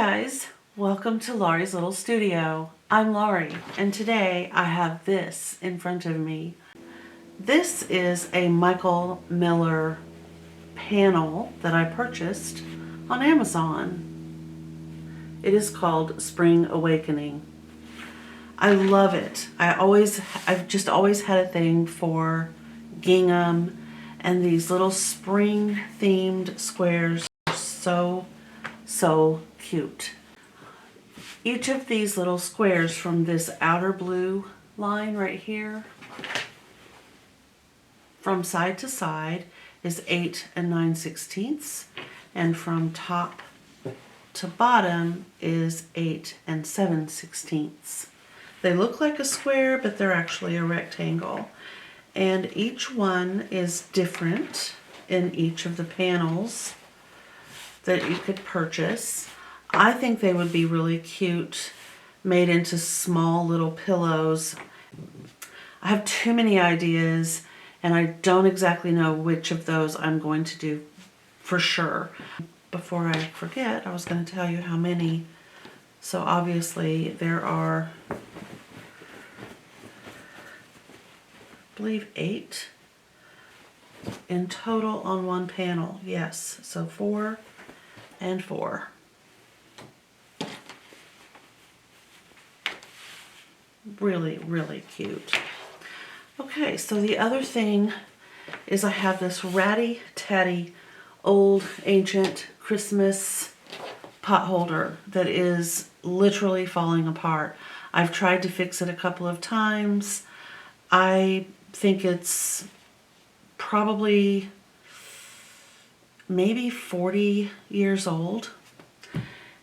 guys, welcome to Laurie's Little Studio. I'm Laurie, and today I have this in front of me. This is a Michael Miller panel that I purchased on Amazon. It is called Spring Awakening. I love it. I've just always had a thing for gingham, and these little spring themed squares are so cute. Each of these little squares from this outer blue line right here, from side to side, is 8 9/16, and from top to bottom is 8 7/16. They look like a square, but they're actually a rectangle. And each one is different in each of the panels that you could purchase. I think they would be really cute made into small little pillows. I have too many ideas and I don't exactly know which of those I'm going to do for sure. Before I forget, I was going to tell you how many. So obviously there are, I believe, 8 in total on one panel. Yes, so 4 and 4. Really cute. Okay, so the other thing is I have this ratty tatty old ancient Christmas pot holder that is literally falling apart. I've tried to fix it a couple of times. I think it's probably maybe 40 years old.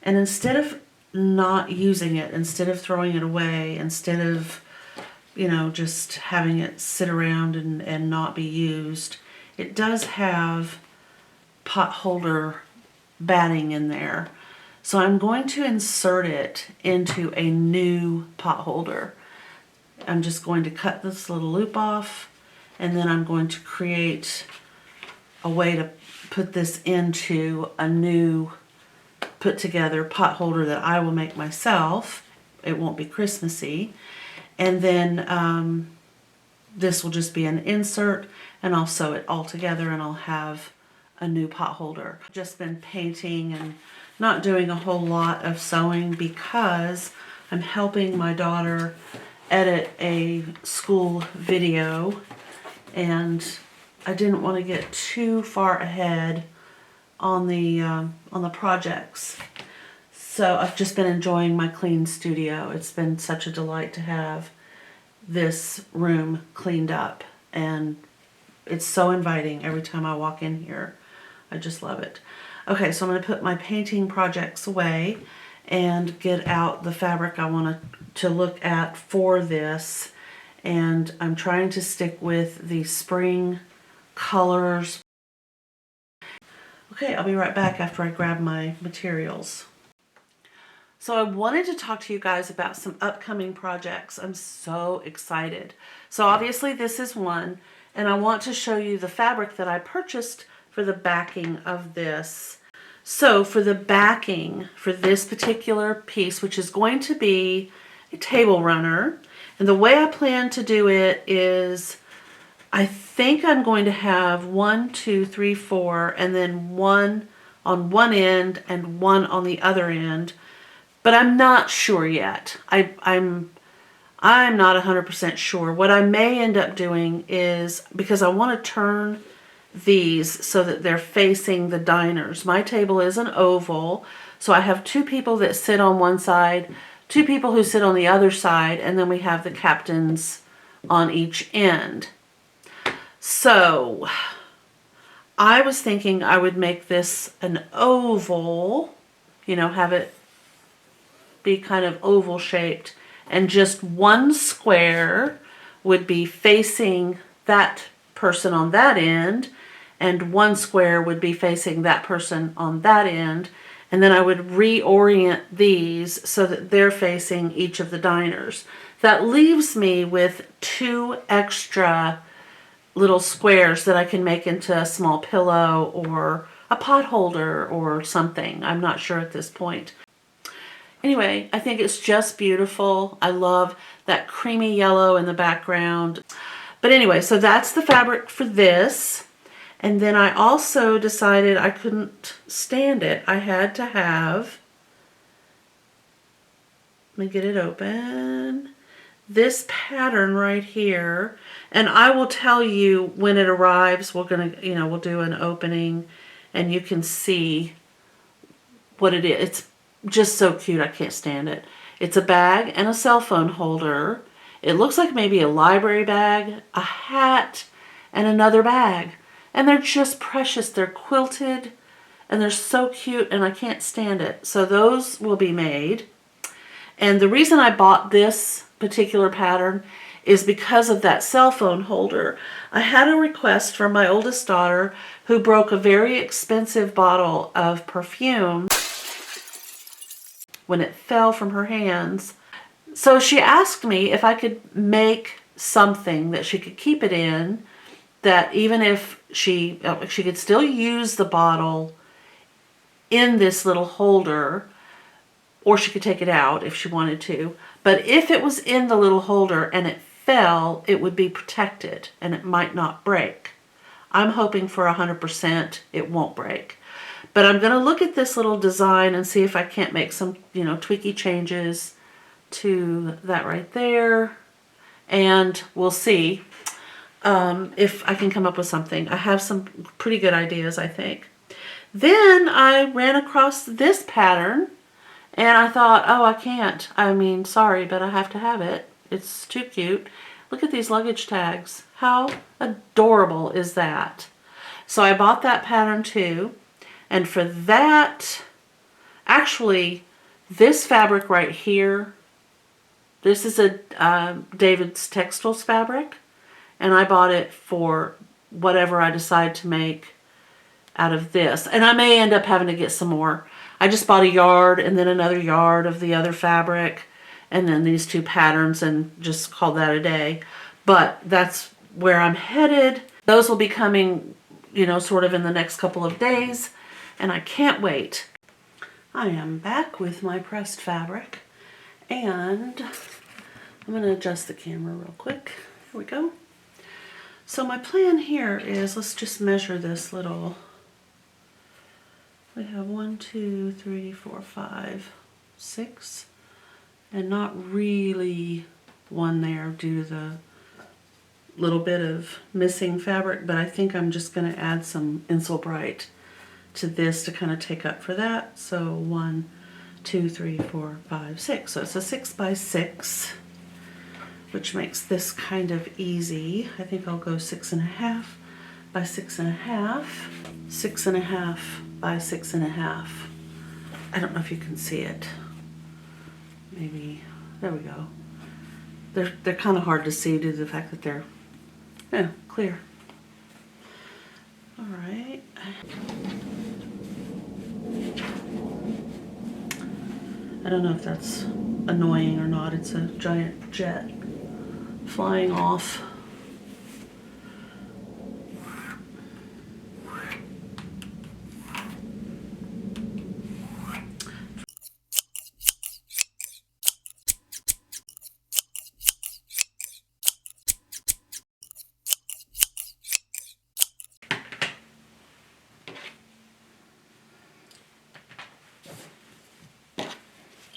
And instead of not using it, instead of throwing it away, instead of, you know, just having it sit around and not be used, it does have pot holder batting in there. So I'm going to insert it into a new pot holder. I'm just going to cut this little loop off, and then I'm going to create a way to put this into a new put together pot holder that I will make myself. It won't be Christmassy. And then this will just be an insert, and I'll sew it all together and I'll have a new pot holder. I've just been painting and not doing a whole lot of sewing because I'm helping my daughter edit a school video, and I didn't want to get too far ahead on the projects. So I've just been enjoying my clean studio. It's been such a delight to have this room cleaned up, and it's so inviting every time I walk in here. I just love it. Okay, so I'm going to put my painting projects away and get out the fabric I want to look at for this, and I'm trying to stick with the spring colors. Okay, I'll be right back after I grab my materials. So I wanted to talk to you guys about some upcoming projects. I'm so excited. So obviously this is one, and I want to show you the fabric that I purchased for the backing of this. So for the backing for this particular piece, which is going to be a table runner, and the way I plan to do it is, I think I'm going to have 1, 2, 3, 4, and then 1 on one end and 1 on the other end, but I'm not sure yet. I'm not 100% sure. What I may end up doing is, because I want to turn these so that they're facing the diners. My table is an oval, so I have 2 people that sit on one side, 2 people who sit on the other side, and then we have the captains on each end. So I was thinking I would make this an oval, you know, have it be kind of oval shaped, and just one square would be facing that person on that end, and one square would be facing that person on that end, and then I would reorient these so that they're facing each of the diners. That leaves me with 2 extra little squares that I can make into a small pillow or a pot holder or something. I'm not sure at this point. Anyway, I think it's just beautiful. I love that creamy yellow in the background. But anyway, so that's the fabric for this. And then I also decided I couldn't stand it. I had to have, let me get it open, this pattern right here. And I will tell you when it arrives. We're gonna, we'll do an opening and you can see what it is. It's just so cute. I can't stand it. It's a bag and a cell phone holder. It looks like maybe a library bag, a hat, and another bag. And they're just precious. They're quilted and they're so cute and I can't stand it. So those will be made. And the reason I bought this particular pattern is because of that cell phone holder. I had a request from my oldest daughter who broke a very expensive bottle of perfume when it fell from her hands. So she asked me if I could make something that she could keep it in, that even if she could still use the bottle in this little holder, or she could take it out if she wanted to. But if it was in the little holder and it fell, it would be protected and it might not break. I'm hoping for 100% it won't break. But I'm going to look at this little design and see if I can't make some, tweaky changes to that right there. And we'll see if I can come up with something. I have some pretty good ideas, I think. Then I ran across this pattern and I thought, oh, I can't. I mean, sorry, but I have to have it. It's too cute. Look at these luggage tags. How adorable is that? So I bought that pattern too. And for that, actually, this fabric right here, this is a David's Textiles fabric. And I bought it for whatever I decide to make out of this. And I may end up having to get some more. I just bought a yard and then another yard of the other fabric. And then these two patterns and just call that a day. But that's where I'm headed. Those will be coming, sort of in the next couple of days. And I can't wait. I am back with my pressed fabric. And I'm going to adjust the camera real quick. Here we go. So my plan here is, let's just measure this little. We have 1, 2, 3, 4, 5, 6. And not really one there due to the little bit of missing fabric. But I think I'm just going to add some Insel Bright to this to kind of take up for that. So 1, 2, 3, 4, 5, 6. So it's a 6 by 6, which makes this kind of easy. I think I'll go 6.5 by 6.5, 6.5 by 6.5. I don't know if you can see it. Maybe, there we go. They're kind of hard to see due to the fact that they're clear. All right. I don't know if that's annoying or not. It's a giant jet flying off.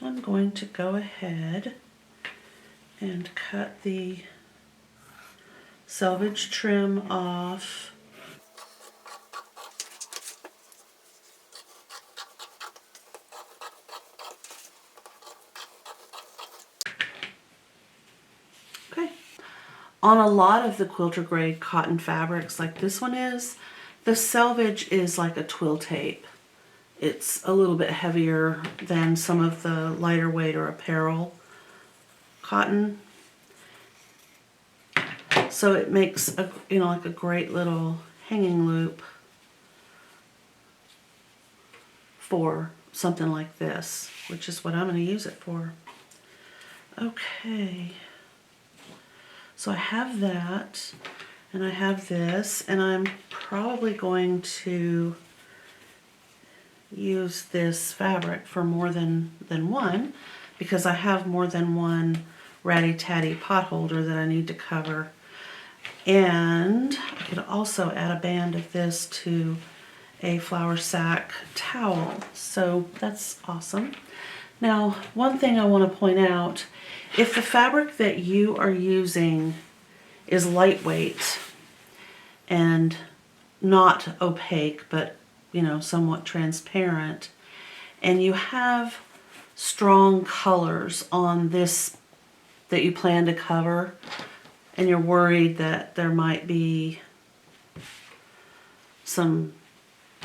I'm going to go ahead and cut the selvage trim off. Okay. On a lot of the quilter grade cotton fabrics like this one is, the selvage is like a twill tape. It's a little bit heavier than some of the lighter weight or apparel cotton. So it makes a, like a great little hanging loop for something like this, which is what I'm going to use it for. Okay. So I have that, and I have this, and I'm probably going to use this fabric for more than one, because I have more than one ratty-tatty pot holder that I need to cover. And I could also add a band of this to a flour sack towel. So that's awesome. Now, one thing I want to point out, if the fabric that you are using is lightweight and not opaque, but you know, somewhat transparent, and you have strong colors on this that you plan to cover, and you're worried that there might be some,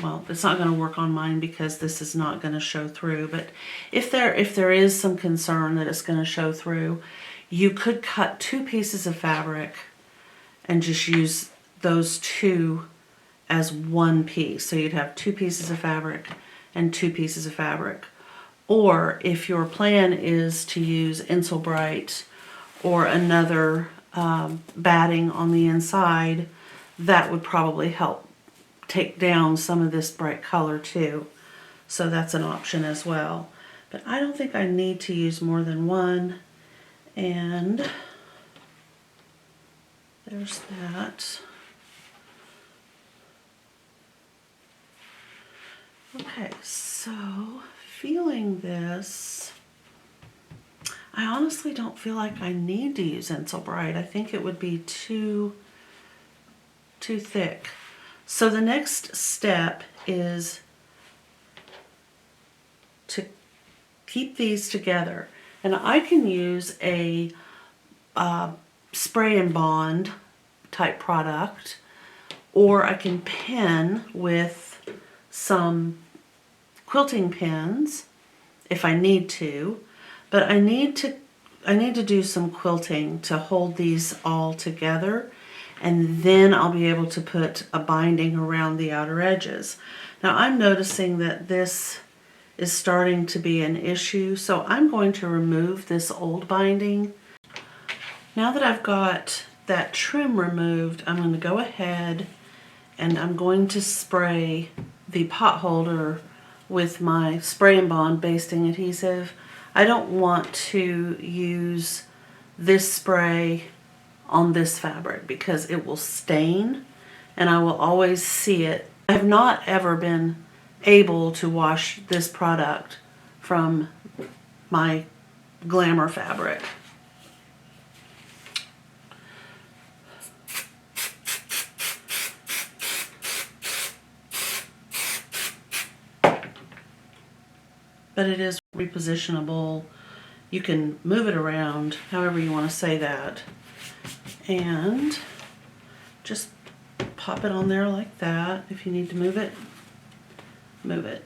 well, it's not going to work on mine because this is not going to show through, but if there is some concern that it's going to show through, you could cut 2 pieces of fabric and just use those 2 as 1 piece. So you'd have 2 pieces of fabric and 2 pieces of fabric. Or if your plan is to use Insel Bright or another batting on the inside, that would probably help take down some of this bright color too. So that's an option as well. But I don't think I need to use more than 1. And there's that. Okay, so feeling this, I honestly don't feel like I need to use Insel Bright. I think it would be too thick. So the next step is to keep these together. And I can use a spray and bond type product, or I can pin with some quilting pins if I need to, but I need to do some quilting to hold these all together, and then I'll be able to put a binding around the outer edges. Now I'm noticing that this is starting to be an issue, so I'm going to remove this old binding. Now that I've got that trim removed, I'm going to go ahead and I'm going to spray the pot holder with my spray and bond basting adhesive. I don't want to use this spray on this fabric because it will stain and I will always see it. I have not ever been able to wash this product from my Glamour fabric. But it is repositionable. You can move it around however you want to say that. And just pop it on there like that. If you need to move it, move it.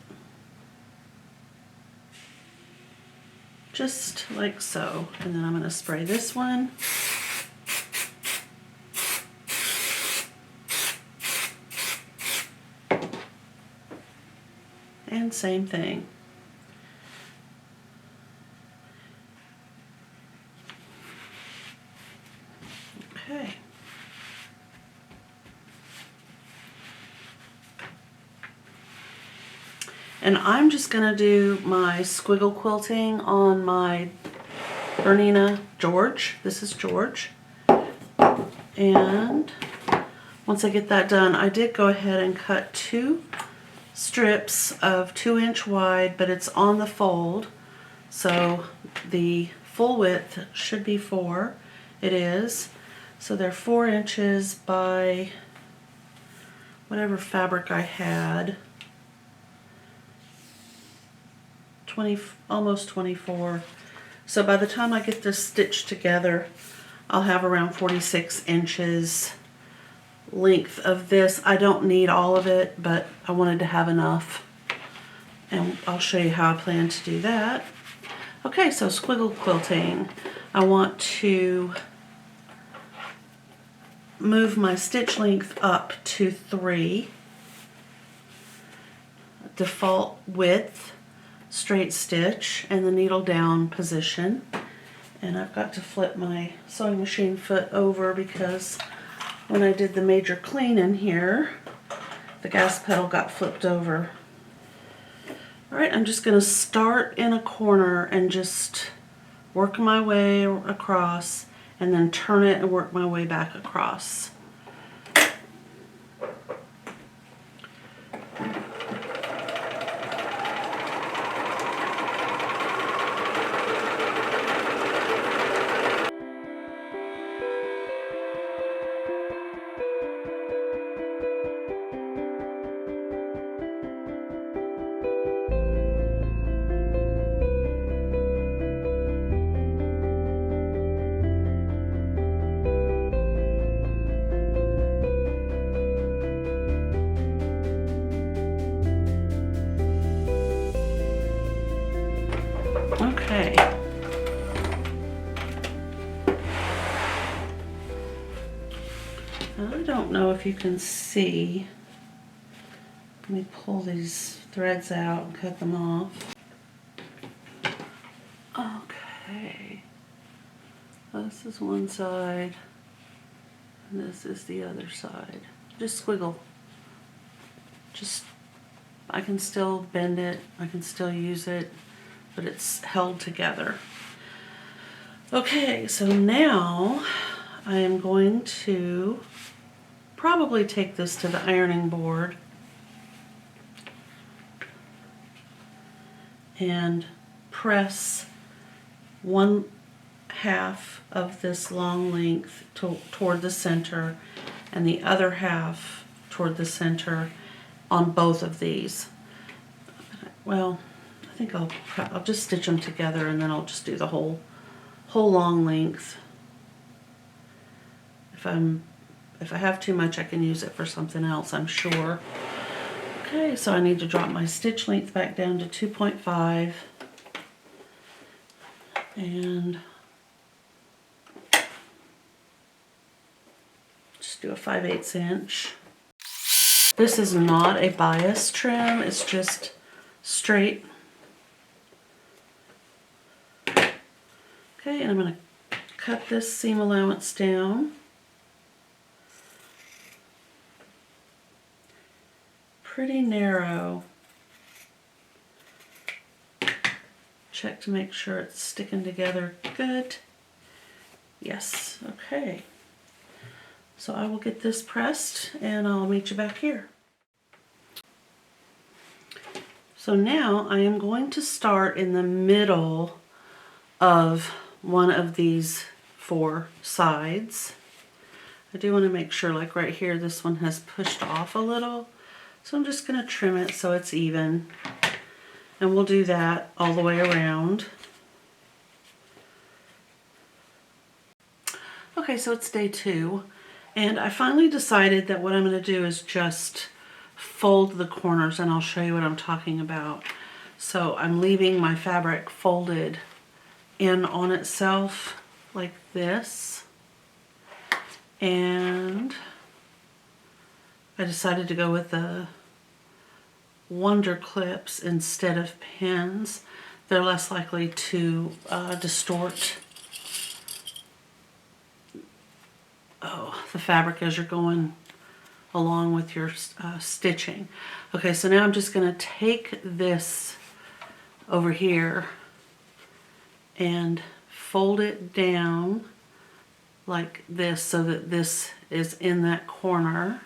Just like so. And then I'm going to spray this one. And same thing. Okay. And I'm just going to do my squiggle quilting on my Bernina George. This is George. And once I get that done, I did go ahead and cut 2 strips of 2-inch wide, but it's on the fold. So the full width should be 4. It is. So they're 4 inches by whatever fabric I had. Almost 24. So by the time I get this stitched together, I'll have around 46 inches length of this. I don't need all of it, but I wanted to have enough. And I'll show you how I plan to do that. Okay, so squiggle quilting. I want to move my stitch length up to 3. Default width, straight stitch, and the needle down position. And I've got to flip my sewing machine foot over because when I did the major clean in here, the gas pedal got flipped over. All right, I'm just going to start in a corner and just work my way across, and then turn it and work my way back across. Okay. I don't know if you can see. Let me pull these threads out and cut them off. Okay. This is one side, and this is the other side. Just squiggle. I can still bend it, I can still use it, but it's held together. Okay, so now I am going to probably take this to the ironing board and press 1/2 of this long length toward the center and the other half toward the center on both of these. Well, I think I'll just stitch them together, and then I'll just do the whole long length. If I have too much, I can use it for something else, I'm sure. Okay, so I need to drop my stitch length back down to 2.5, and just do a 5/8 inch. This is not a bias trim, it's just straight. Okay, and I'm going to cut this seam allowance down. Pretty narrow. Check to make sure it's sticking together good. Yes, okay. So I will get this pressed and I'll meet you back here. So now I am going to start in the middle of one of these 4 sides. I do want to make sure, like right here, this one has pushed off a little. So I'm just going to trim it so it's even. And we'll do that all the way around. Okay, so it's day 2. And I finally decided that what I'm going to do is just fold the corners, and I'll show you what I'm talking about. So I'm leaving my fabric folded in on itself like this, and I decided to go with the Wonder Clips instead of pins. They're less likely to distort the fabric as you're going along with your stitching. Okay, so now I'm just going to take this over here and fold it down like this so that this is in that corner.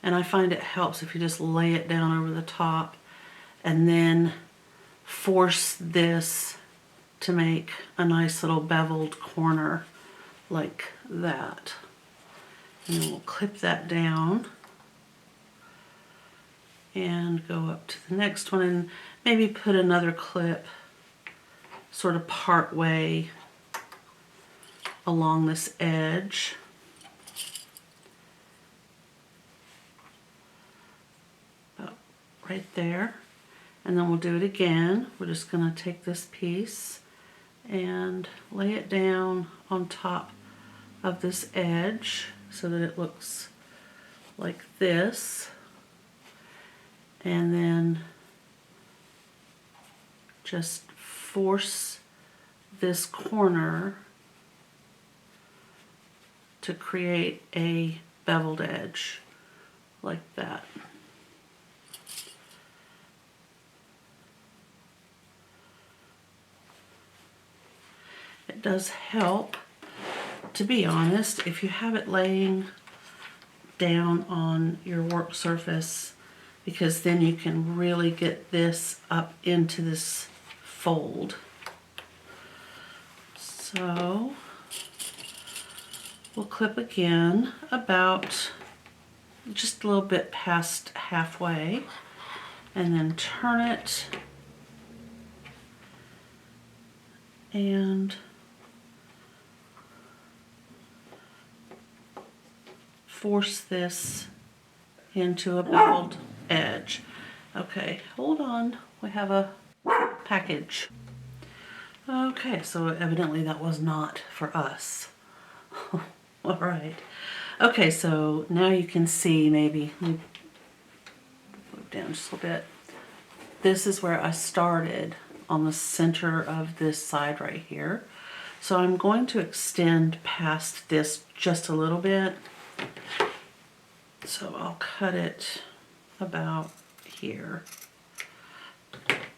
And I find it helps if you just lay it down over the top and then force this to make a nice little beveled corner like that. And then we'll clip that down and go up to the next one and maybe put another clip sort of part way along this edge. About right there. And then we'll do it again. We're just going to take this piece and lay it down on top of this edge so that it looks like this. And then just force this corner to create a beveled edge like that. it does help, to be honest, if you have it laying down on your work surface, because then you can really get this up into this fold. So we'll clip again about just a little bit past halfway, and then turn it and force this into a beveled edge. Okay, hold on, we have a package. Okay, so evidently that was not for us. All right. Okay, so now you can see, maybe move down just a little bit. This is where I started, on the center of this side right here. So I'm going to extend past this just a little bit. So I'll cut it about here.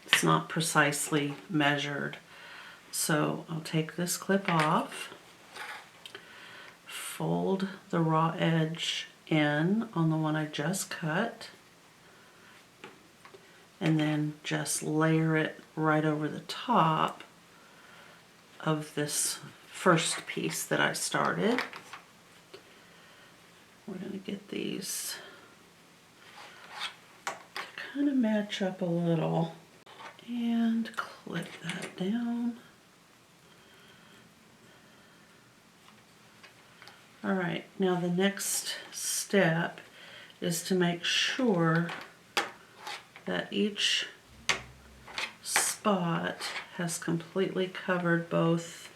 It's not precisely measured. So I'll take this clip off, fold the raw edge in on the one I just cut, and then just layer it right over the top of this first piece that I started. We're going to get these to kind of match up a little and clip that down. All right, now the next step is to make sure that each spot has completely covered both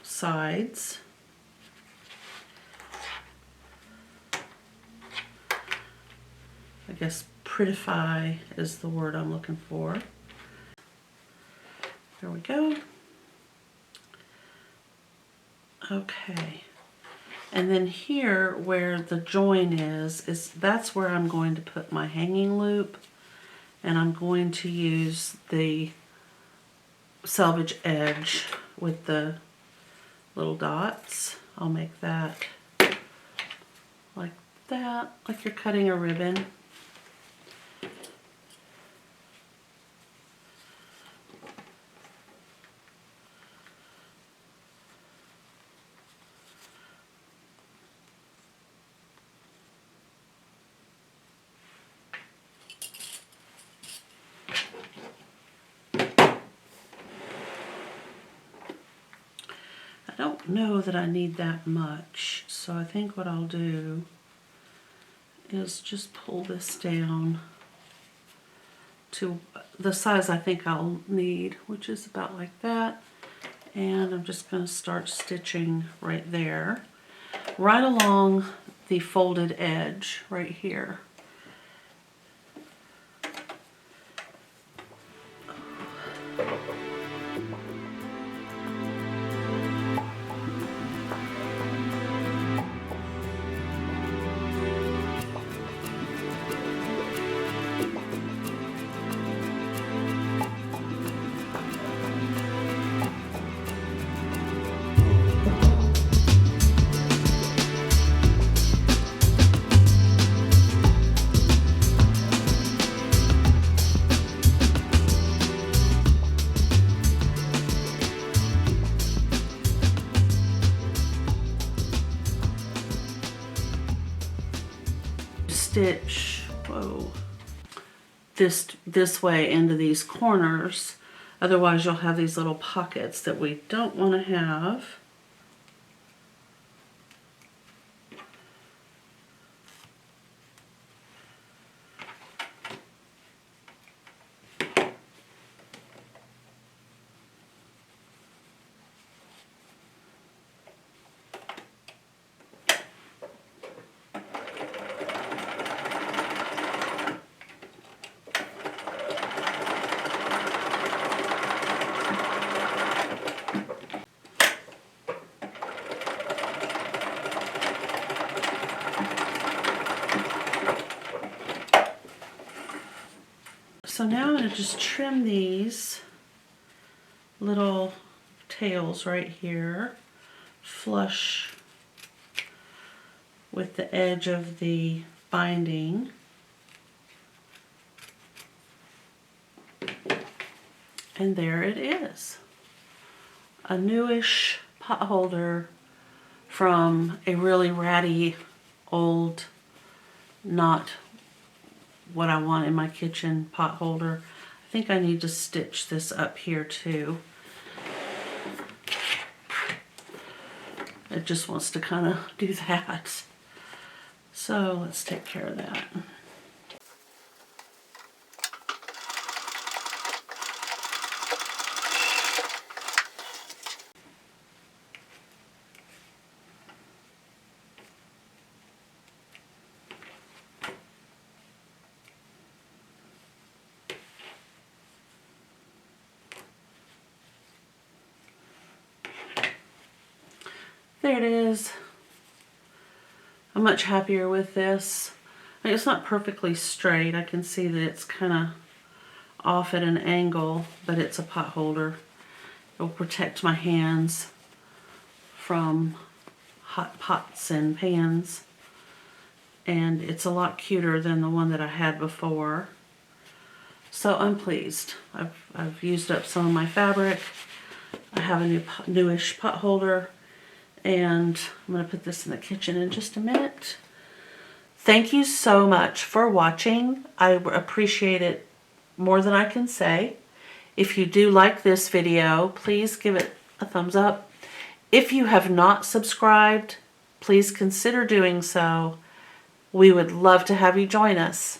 sides. I guess prettify is the word I'm looking for. There we go. Okay. And then here where the join is that's where I'm going to put my hanging loop, and I'm going to use the selvage edge with the little dots. I'll make that like that, like you're cutting a ribbon. I don't know that I need that much, so I think what I'll do is just pull this down to the size I think I'll need, which is about like that. And I'm just going to start stitching right there, right along the folded edge right here. Stitch, whoa, this way into these corners, otherwise you'll have these little pockets that we don't want to have. So now I'm going to just trim these little tails right here, flush with the edge of the binding. And there it is. A newish pot holder from a really ratty, old, not what I want in my kitchen pot holder. I think I need to stitch this up here too. It just wants to kind of do that. So let's take care of that. There it is. I'm much happier with this. I mean, it's not perfectly straight. I can see that it's kind of off at an angle, but it's a pot holder. It will protect my hands from hot pots and pans. And it's a lot cuter than the one that I had before. So I'm pleased. I've used up some of my fabric. I have a newish pot holder. And I'm going to put this in the kitchen in just a minute. Thank you so much for watching. I appreciate it more than I can say. If you do like this video, please give it a thumbs up. If you have not subscribed, please consider doing so. We would love to have you join us.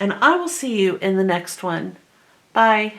And I will see you in the next one. Bye.